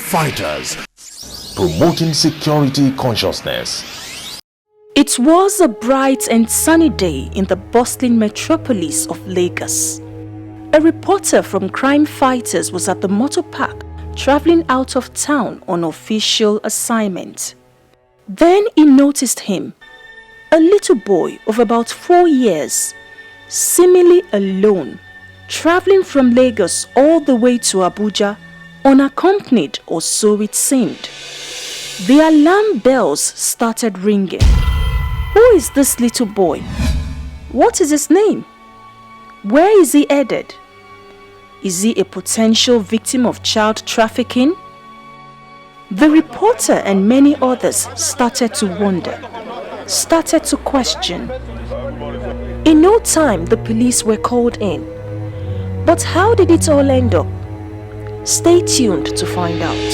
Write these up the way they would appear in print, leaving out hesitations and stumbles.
Fighters, promoting security consciousness. It was a bright and sunny day in the bustling metropolis of Lagos. A reporter from Crime Fighters was at the motor park traveling out of town on official assignment. Then he noticed him, a little boy of about 4 years, seemingly alone, traveling from Lagos all the way to Abuja, unaccompanied, or so it seemed. The alarm bells started ringing. Who is this little boy? What is his name? Where is he headed? Is he a potential victim of child trafficking? The reporter and many others started to wonder, started to question. In no time, the police were called in. But how did it all end up? Stay tuned to find out.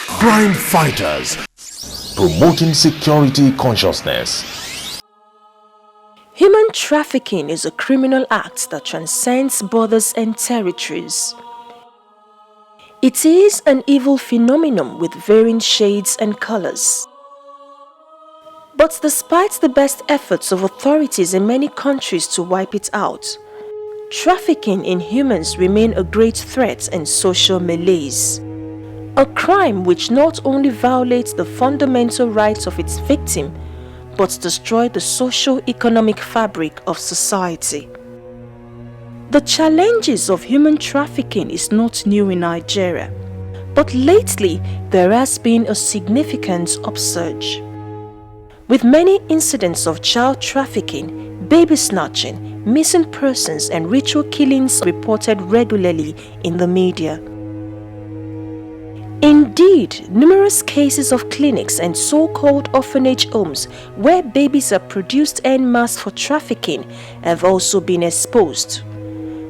Crime Fighters, promoting security consciousness. Human trafficking is a criminal act that transcends borders and territories. It is an evil phenomenon with varying shades and colors. But despite the best efforts of authorities in many countries to wipe it out, trafficking in humans remains a great threat and social malaise. A crime which not only violates the fundamental rights of its victim, but destroys the socio-economic fabric of society. The challenges of human trafficking is not new in Nigeria, but lately there has been a significant upsurge, with many incidents of child trafficking, baby snatching, missing persons and ritual killings reported regularly in the media. Indeed, numerous cases of clinics and so-called orphanage homes where babies are produced en masse for trafficking have also been exposed.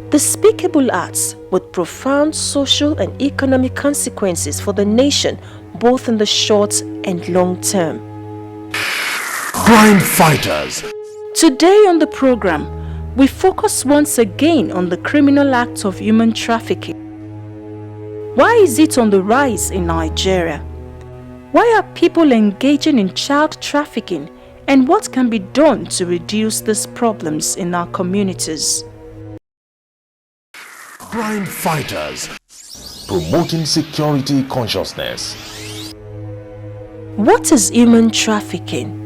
Despicable acts with profound social and economic consequences for the nation, both in the short and long term. Crime Fighters. Today on the program, we focus once again on the criminal act of human trafficking. Why is it on the rise in Nigeria? Why are people engaging in child trafficking, and what can be done to reduce these problems in our communities? Crime Fighters, promoting security consciousness. What is human trafficking?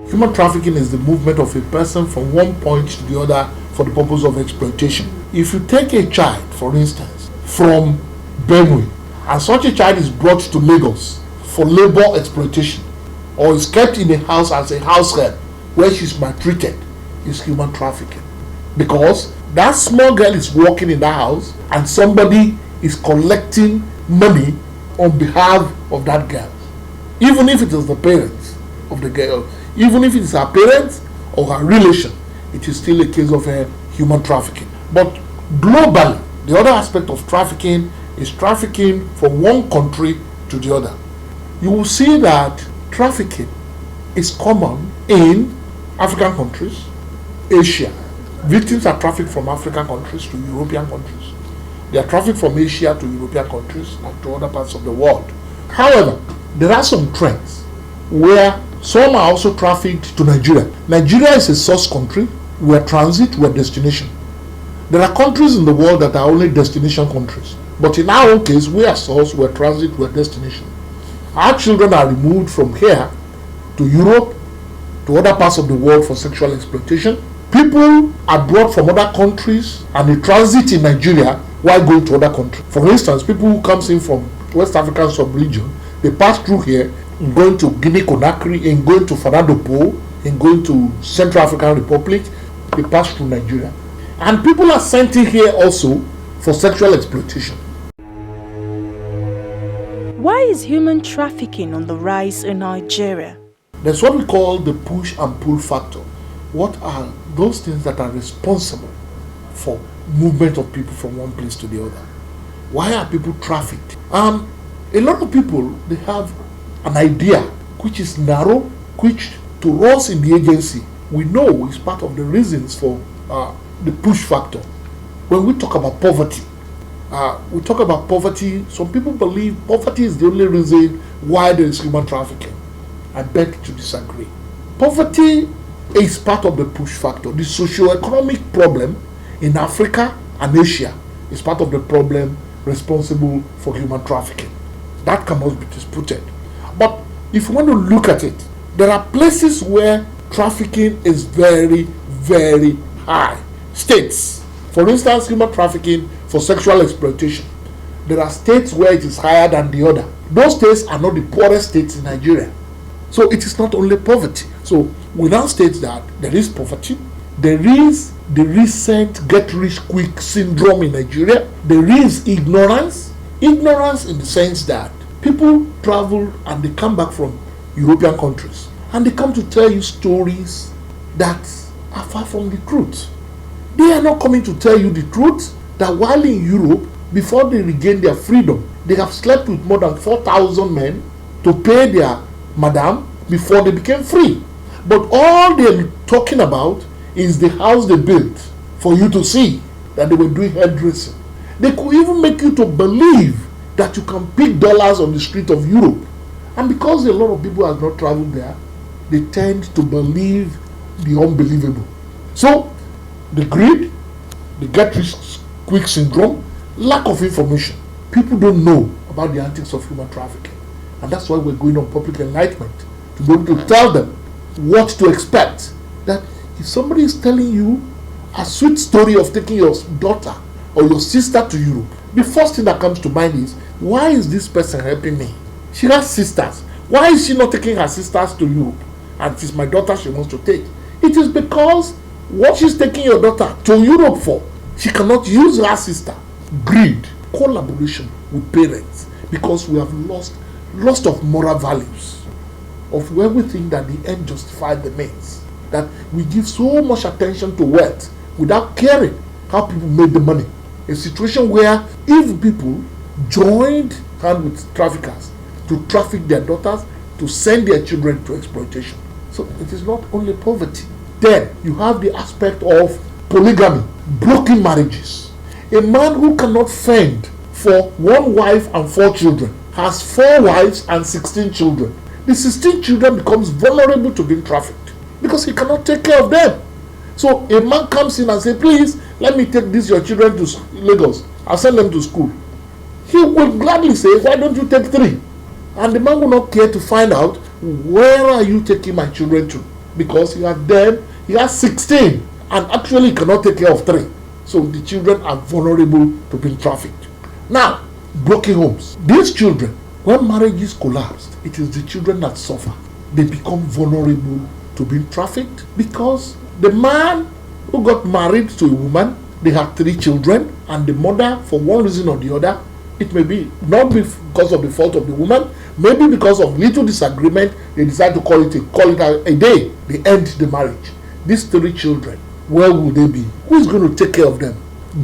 Human trafficking is the movement of a person from one point to the other for the purpose of exploitation. If you take a child, for instance, from Benue, and such a child is brought to Lagos for labor exploitation, or is kept in a house as a house help where she's maltreated, is human trafficking. Because that small girl is working in that house and somebody is collecting money on behalf of that girl. Even if it is the parents of the girl, even if it is her parents or her relation, it is still a case of human trafficking. But globally, the other aspect of trafficking is trafficking from one country to the other. You will see that trafficking is common in African countries, Asia. Victims are trafficked from African countries to European countries. They are trafficked from Asia to European countries and to other parts of the world. However, there are some trends where some are also trafficked to Nigeria. Nigeria is a source country, we're transit, we're destination. There are countries in the world that are only destination countries. But in our own case, we are source, we're transit, we're destination. Our children are removed from here to Europe, to other parts of the world for sexual exploitation. People are brought from other countries and they transit in Nigeria while going to other countries. For instance, people who comes in from West African sub-region, they pass through here in going to Guinea-Conakry, in going to Fernando Po, in going to Central African Republic, they pass through Nigeria. And people are sent in here also for sexual exploitation. Why is human trafficking on the rise in Nigeria? There's what we call the push and pull factor. What are those things that are responsible for movement of people from one place to the other? Why are people trafficked? A lot of people, they have an idea which is narrow, which to us in the agency, we know is part of the reasons for the push factor. When we talk about poverty, we talk about poverty. Some people believe poverty is the only reason why there is human trafficking. I beg to disagree. Poverty is part of the push factor. The socio-economic problem in Africa and Asia is part of the problem responsible for human trafficking. That cannot be disputed. But if you want to look at it, there are places where trafficking is very, very high. States, for instance, human trafficking for sexual exploitation. There are states where it is higher than the other. Those states are not the poorest states in Nigeria. So it is not only poverty. So we now state that there is poverty, there is the recent get-rich-quick syndrome in Nigeria, there is ignorance. Ignorance in the sense that people travel and they come back from European countries and they come to tell you stories that are far from the truth. They are not coming to tell you the truth that while in Europe, before they regain their freedom, they have slept with more than 4,000 men to pay their madam before they became free. But all they're talking about is the house they built for you to see that they were doing hairdressing. They could even make you to believe that you can pick dollars on the street of Europe. And because a lot of people have not traveled there, they tend to believe the unbelievable. So, the greed, the get-rich-quick syndrome, lack of information. People don't know about the antics of human trafficking. And that's why we're going on public enlightenment, to be able to tell them what to expect. That if somebody is telling you a sweet story of taking your daughter or your sister to Europe, the first thing that comes to mind is, why is this person helping me? She has sisters. Why is she not taking her sisters to Europe? And it is my daughter she wants to take. It is because what she's taking your daughter to Europe for, she cannot use her sister. Greed, collaboration with parents, because we have lost of moral values, of where we think that the end justifies the means, that we give so much attention to wealth without caring how people made the money. A situation where if people joined hand with traffickers to traffic their daughters, to send their children to exploitation. So it is not only poverty. Then you have the aspect of polygamy, broken marriages. A man who cannot fend for one wife and 4 children has 4 wives and 16 children. The 16 children becomes vulnerable to being trafficked because he cannot take care of them. So a man comes in and says, please, let me take these your children to Lagos. I'll send them to school. He will gladly say, why don't you take 3? And the man will not care to find out, where are you taking my children to? Because he has 16 and actually cannot take care of 3. So the children are vulnerable to being trafficked. Now, broken homes. These children, when marriages collapsed, it is the children that suffer. They become vulnerable to being trafficked because the man who got married to a woman, they have 3 children, and the mother, for one reason or the other, it may be not because of the fault of the woman, maybe because of little disagreement, they decide to call it a day. They end the marriage. These 3 children, where will they be? Who is going to take care of them?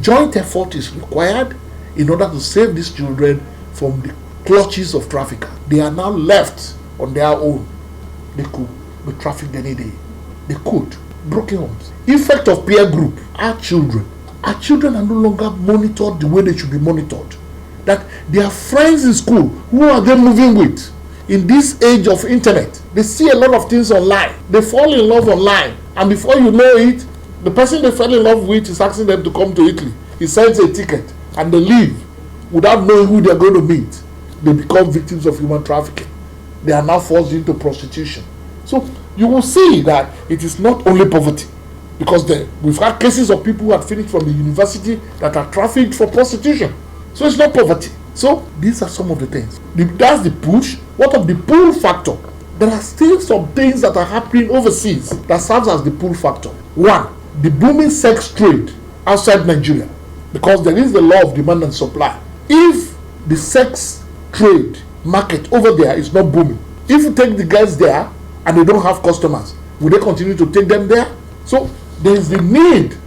Joint effort is required in order to save these children from the clutches of traffickers. They are now left on their own. They could be trafficked any day. They could. Broken homes. Effect of peer group. Our children are no longer monitored the way they should be monitored. That their friends in school, who are they moving with? In this age of internet, they see a lot of things online. They fall in love online. And before you know it, the person they fell in love with is asking them to come to Italy. He sends a ticket and they leave without knowing who they are going to meet. They become victims of human trafficking. They are now forced into prostitution. So you will see that it is not only poverty, because we've had cases of people who had finished from the university that are trafficked for prostitution. So it's not poverty. So these are some of the things. That's the push. What of the pull factor? There are still some things that are happening overseas that serves as the pull factor. 1, the booming sex trade outside Nigeria, because there is the law of demand and supply. If the sex trade market over there is not booming, if you take the guys there and they don't have customers, will they continue to take them there? So there is the need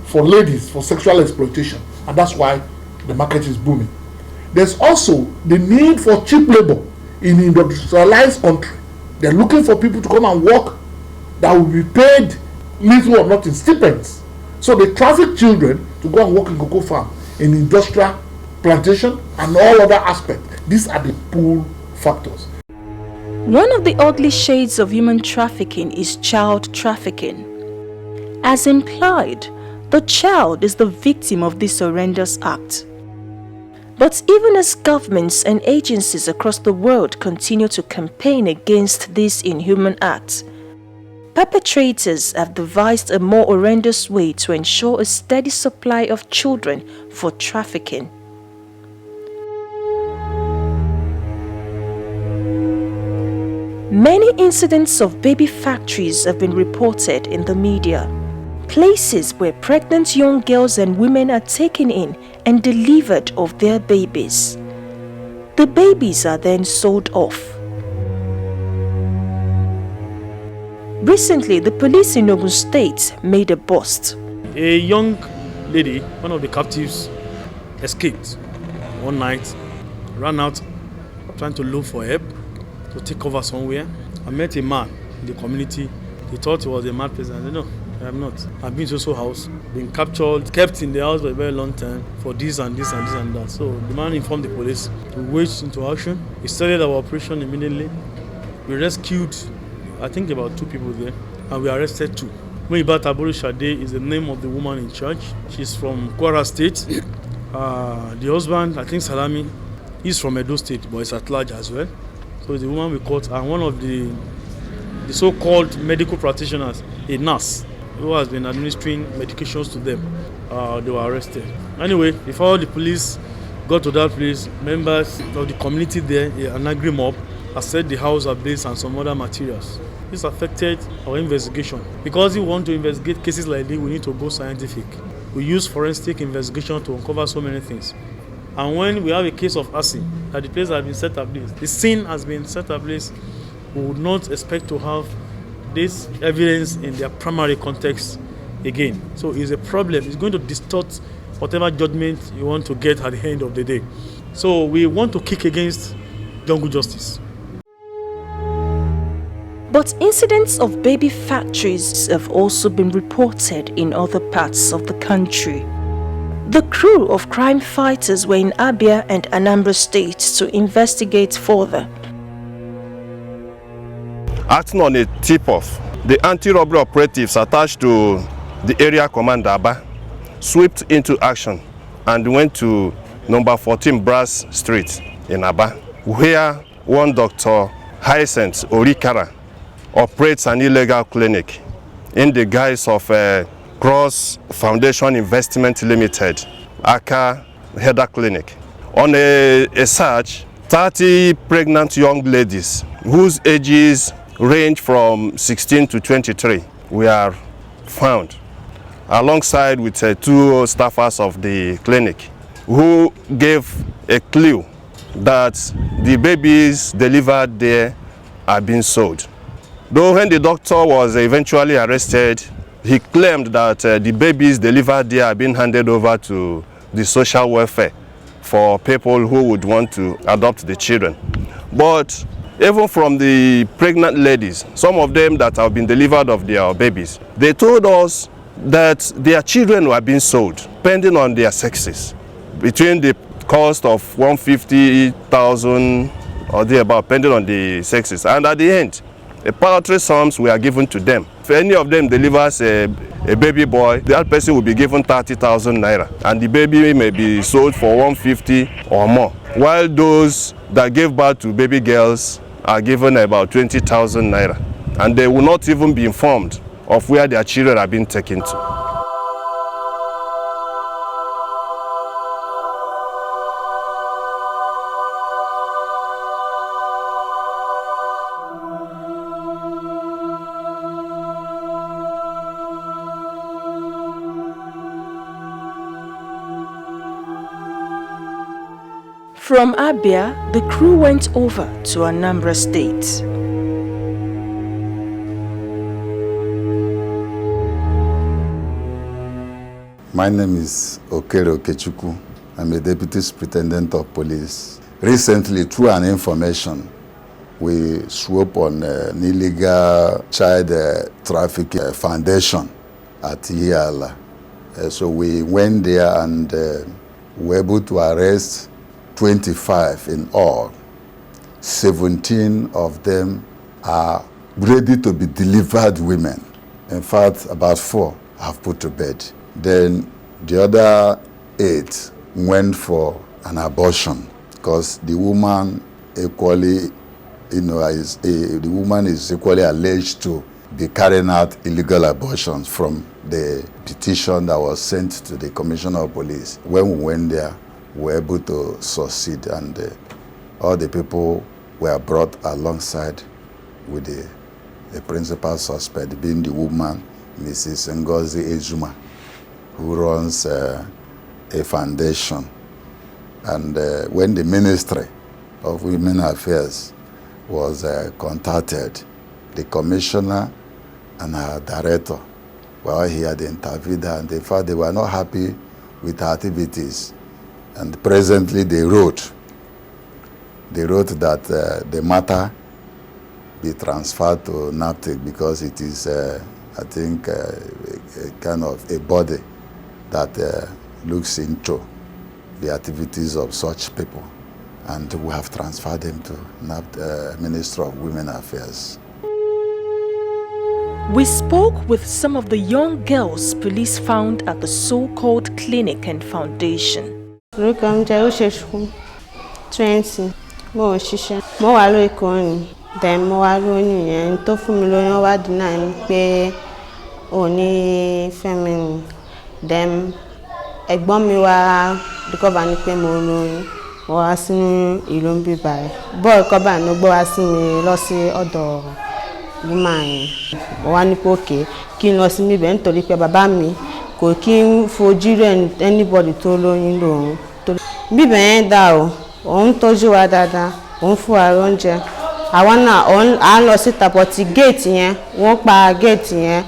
for ladies for sexual exploitation, and that's why the market is booming. There's also the need for cheap labor in industrialized country. They're looking for people to come and work that will be paid little or not in stipends. So they traffic children to go and work in cocoa farm in industrial plantation, and all other aspects. These are the pull factors. One of the ugly shades of human trafficking is child trafficking. As implied, the child is the victim of this horrendous act. But even as governments and agencies across the world continue to campaign against this inhuman act, perpetrators have devised a more horrendous way to ensure a steady supply of children for trafficking. Many incidents of baby factories have been reported in the media. Places where pregnant young girls and women are taken in and delivered of their babies. The babies are then sold off. Recently, the police in Ogun State made a bust. A young lady, one of the captives, escaped one night, ran out trying to look for help to take cover somewhere. I met a man in the community. He thought he was a mad person. I said, no, I am not. I've been to a house, been captured, kept in the house for a very long time for this and this and this and that. So the man informed the police. We waged into action. We started our operation immediately. We rescued, I think, about 2 people there, and we arrested 2. Muibat Aburu Shade is the name of the woman in charge. She's from Kwara State. The husband, I think Salami, he's from Edo State, but he's at large as well. So the woman we caught, and one of the so-called medical practitioners, a nurse, who has been administering medications to them, they were arrested. Anyway, before the police got to that place, members of the community there, an angry mob, has set the house ablaze and some other materials. This affected our investigation. Because we want to investigate cases like this, we need to go scientific. We use forensic investigation to uncover so many things. And when we have a case of arson, that the place has been set ablaze, the scene has been set ablaze, we would not expect to have this evidence in their primary context again. So it's a problem. It's going to distort whatever judgment you want to get at the end of the day. So we want to kick against jungle justice. But incidents of baby factories have also been reported in other parts of the country. The crew of crime fighters were in Abia and Anambra states to investigate further. Acting on a tip-off, the anti-robbery operatives attached to the area commander Aba swept into action and went to number 14 Brass Street in Aba, where one Dr. Hyacinth Orikara operates an illegal clinic in the guise of Cross Foundation Investment Limited, aka Header Clinic. On a search, 30 pregnant young ladies whose ages range from 16 to 23 were found, alongside with 2 staffers of the clinic, who gave a clue that the babies delivered there are being sold. Though when the doctor was eventually arrested, he claimed that the babies delivered there are being handed over to the social welfare for people who would want to adopt the children. But even from the pregnant ladies, some of them that have been delivered of their babies, they told us that their children were being sold, depending on their sexes, between the cost of 150,000 or thereabout, depending on the sexes. And at the end, a paltry sums were given to them. If any of them delivers a baby boy, the other person will be given 30,000 naira, and the baby may be sold for 150 or more, while those that gave birth to baby girls are given about 20,000 naira, and they will not even be informed of where their children are being taken to. From Abia, the crew went over to Anambra State. My name is Okere Okechukwu. I'm a deputy superintendent of police. Recently, through an information, we swooped on an illegal child trafficking foundation at Yala. So we went there and we were able to arrest 25 in all. 17 of them are ready to be delivered women. In fact, about 4 have put to bed. Then the other 8 went for an abortion because the woman equally, the woman is equally alleged to be carrying out illegal abortions from the petition that was sent to the Commissioner of Police. When we went there, we were able to succeed, and all the people were brought alongside with the principal suspect, being the woman, Mrs. Ngozi Ezuma, who runs a foundation. And when the Ministry of Women Affairs was contacted, the commissioner and her director were here. They interviewed her, and they found they were not happy with her activities. And presently they wrote that the matter be transferred to NAPTIC because it is, I think, a kind of a body that looks into the activities of such people. And we have transferred them to Ministry of Women Affairs. We spoke with some of the young girls police found at the so-called clinic and foundation. 20 mo ṣiṣẹ́ mo wà lórí ìkọrin then mo wà lóyún yẹn tó fún mi lóyún wá deny mi pé ó ní fẹ́mi ni then ẹ̀gbọ́n mi wá discover ní pé mo lóyún mo wá sínú ìlú ń bí báyìí boy kọ́ báyìí ló gbé wá sí mi lọ sí ọ̀dọ̀ woman yẹn mo wá ní pé òkè kí n lọ sí mi bẹ́ẹ̀ nítorí pé bàbá mi kò kí ń fojú rẹ̀ anybody tó lóyún lòun bíbẹ̀ yẹn dá o òun tọ́jú wa dáadáa òun fún wa oúnjẹ àwa náà à ń lọ síta pọ̀tì géètì yẹn wọ́n pa géètì yẹn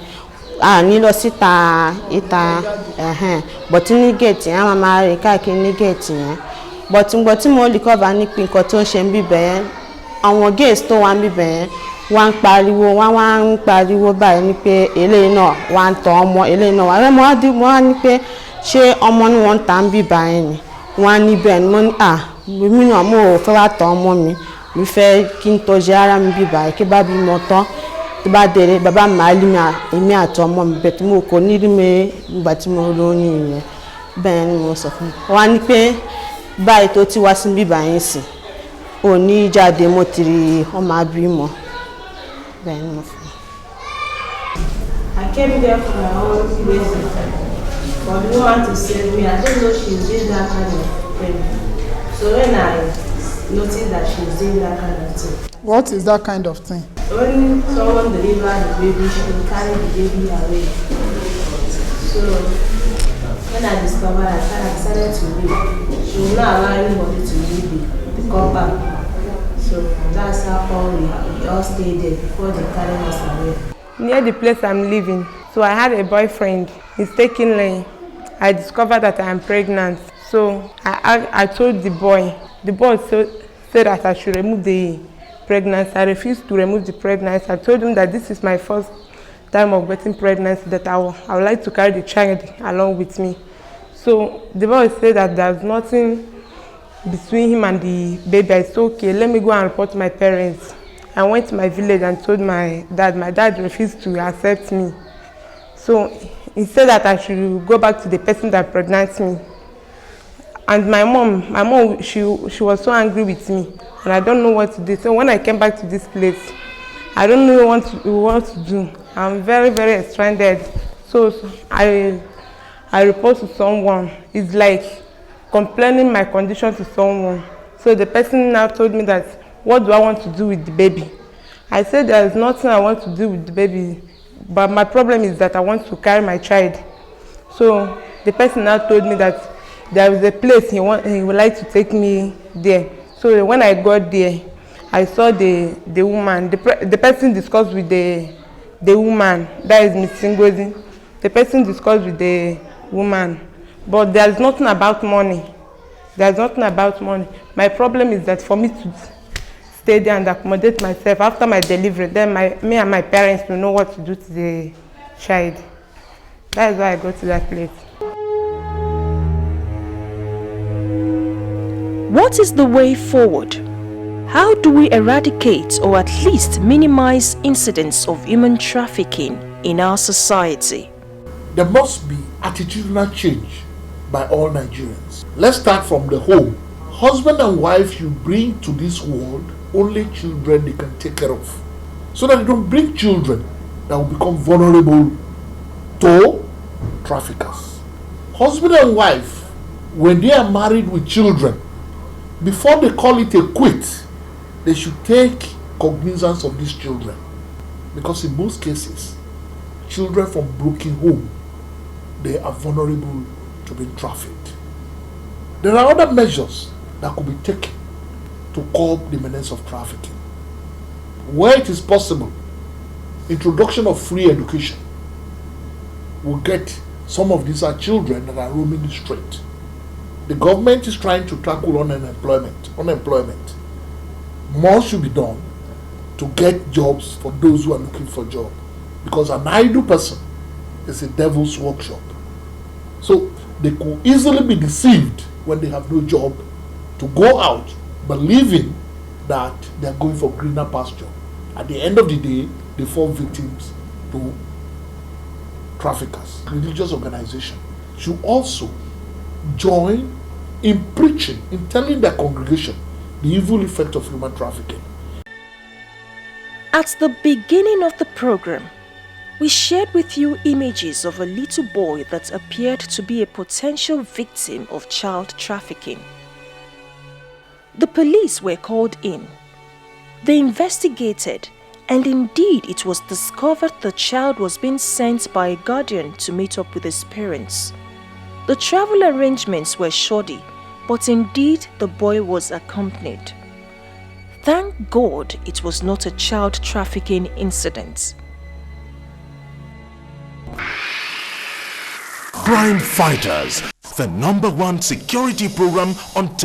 à ní lọ síta ìta bọ̀tí ní géètì yẹn a máa rìn káàkiri ní géètì yẹn bọ̀tí ngbọ̀ tí mo lè kọ́ba nípa nǹkan tó ń ṣe ń bíbẹ̀ yẹn àwọn géètì tó wà ń bíbẹ̀ yẹn wọ́n ń pariwo báyìí ní pé eléyìí náà wọ́n ń tọ́ ọmọ eléyìí náà wọ́n á ní pé ṣé ọmọ ni wọ́n ń tà ń bíbà yẹn ni wọ́n á ní bẹ́ẹ̀ ni mo ní èmi náà mo ò fẹ́ wá tọ́ ọmọ mi fẹ́ kí n tọ́jú ara mi bíbà yẹn kí bá bí mo tán tó bá délé bàbá mi máa lé mi èmi àti ọmọ mi bẹ́ẹ̀ tí mo kò ní rí mi ìgbà tí mo lóyún yẹn bẹ́ẹ̀ ni mo sọ fún mi wọ́n á ní pé báyìí tó ti wá sí bíbà yẹn sì ò ní jáde mo ti rí ọmọ abímọ bẹ́ẹ̀ ni mo fún mi. I came there for my own reason, but no one to save me. I don't know she's doing that kind of thing. So when I noticed that she's doing that kind of thing. What is that kind of thing? When someone delivers the baby, she will carry the baby away. So when I discovered that, I decided to leave. She will not allow anybody to leave the compound. So that's how we all stayed there before they carried us away. Near the place I'm living, so I had a boyfriend. Mistakenly, I discovered that I am pregnant. So I told the boy. The boy said that I should remove the pregnancy. I refused to remove the pregnancy. I told him that this is my first time of getting pregnancy, that I would like to carry the child along with me. So the boy said that there's nothing between him and the baby. I said, okay, let me go and report to my parents. I went to my village and told my dad. My dad refused to accept me. So he said that I should go back to the person that pregnant me. And my mom, she was so angry with me, and I don't know what to do. So when I came back to this place, I don't know what to do. I'm very, very stranded. So I report to someone. It's like complaining my condition to someone. So the person now told me that, what do I want to do with the baby? I said there's nothing I want to do with the baby, but my problem is that I want to carry my child. So the person now told me that there is a place he would like to take me there. So when I got there, I saw the woman. The person discussed with the woman, that is Miss Ngozi. The person discussed with the woman, but there's nothing about money. There's nothing about money. My problem is that for me to stay there and accommodate myself after my delivery, then me and my parents will know what to do to the child. That is why I go to that place. What is the way forward? How do we eradicate or at least minimize incidents of human trafficking in our society? There must be attitudinal change by all Nigerians. Let's start from the home. Husband and wife you bring to this world, only children they can take care of. So that they don't bring children that will become vulnerable to traffickers. Husband and wife, when they are married with children, before they call it a quit, they should take cognizance of these children. Because in most cases, children from broken home, they are vulnerable to being trafficked. There are other measures that could be taken to curb the menace of trafficking. Where it is possible, introduction of free education will get some of these are children that are roaming the street. The government is trying to tackle unemployment. More should be done to get jobs for those who are looking for jobs. Because an idle person is a devil's workshop. So they could easily be deceived when they have no job to go out believing that they are going for greener pasture. At the end of the day, they fall victims to traffickers. Religious organization should also join in preaching, in telling their congregation the evil effect of human trafficking. At the beginning of the program, we shared with you images of a little boy that appeared to be a potential victim of child trafficking. The police were called in. They investigated, and indeed it was discovered the child was being sent by a guardian to meet up with his parents. The travel arrangements were shoddy, but indeed the boy was accompanied. Thank God it was not a child trafficking incident. Crime Fighters, the #1 security program on